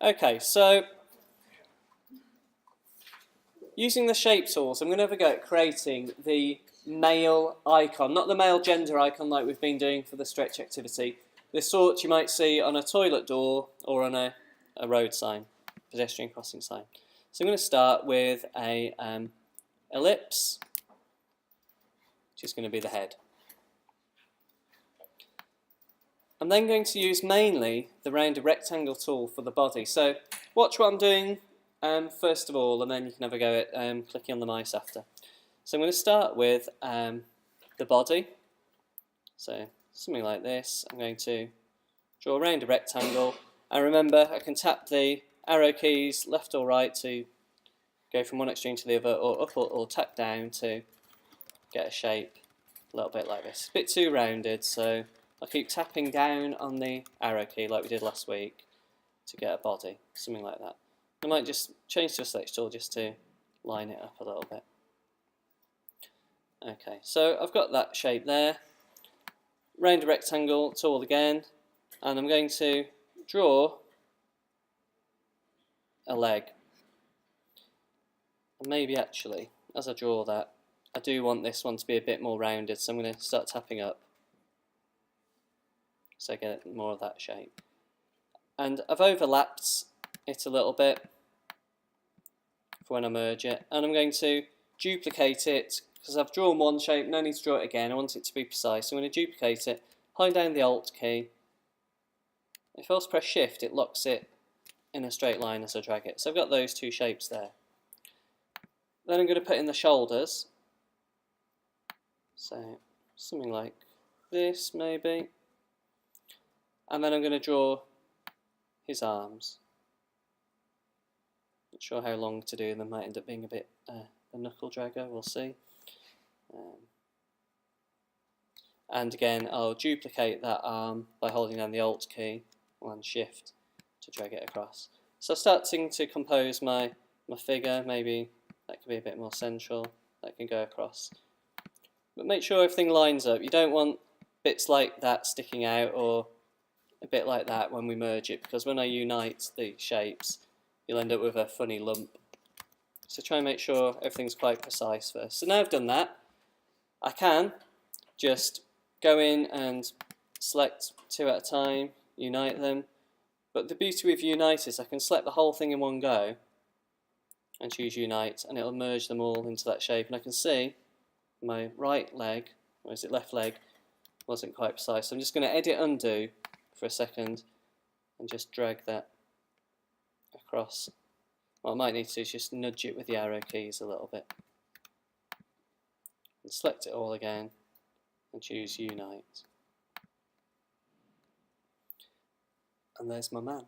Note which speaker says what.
Speaker 1: Okay, so using the shape tools, I'm going to have a go at creating the male icon, not the male gender icon like we've been doing for the stretch activity. The sort you might see on a toilet door or on a road sign, pedestrian crossing sign. So I'm going to start with a ellipse, which is going to be the head. I'm then going to use mainly the rounded rectangle tool for the body. So watch what I'm doing first of all, and then you can have a go at clicking on the mice after. So I'm going to start with the body. So something like this. I'm going to draw a rounded rectangle, and remember I can tap the arrow keys left or right to go from one extreme to the other, or up or tap down to get a shape a little bit like this. A bit too rounded, so I'll keep tapping down on the arrow key like we did last week to get a body, something like that. I might just change to a selection tool just to line it up a little bit. Okay, so I've got that shape there. Round rectangle tool again, and I'm going to draw a leg. And maybe actually, as I draw that, I do want this one to be a bit more rounded, so I'm going to start tapping up so I get more of that shape. And I've overlapped it a little bit for when I merge it, and I'm going to duplicate it because I've drawn one shape, no need to draw it again. I want it to be precise, so I'm going to duplicate it, hold down the Alt key. If I also press Shift, it locks it in a straight line as I drag it. So I've got those two shapes there. Then I'm going to put in the shoulders, so something like this maybe. And then I'm going to draw his arms. Not sure how long to do them, might end up being a bit a knuckle dragger, we'll see. And again, I'll duplicate that arm by holding down the Alt key and Shift to drag it across. So starting to compose my figure, maybe that could be a bit more central, that can go across. But make sure everything lines up. You don't want bits like that sticking out or a bit like that when we merge it, because when I unite the shapes you'll end up with a funny lump. So try and make sure everything's quite precise first. So now I've done that, I can just go in and select two at a time, unite them. But the beauty with Unite is I can select the whole thing in one go and choose Unite, and it'll merge them all into that shape. And I can see my right leg, or is it left leg, wasn't quite precise. So I'm just going to edit undo for a second and just drag that across. What I might need to do is just nudge it with the arrow keys a little bit. And select it all again and choose Unite. And there's my man.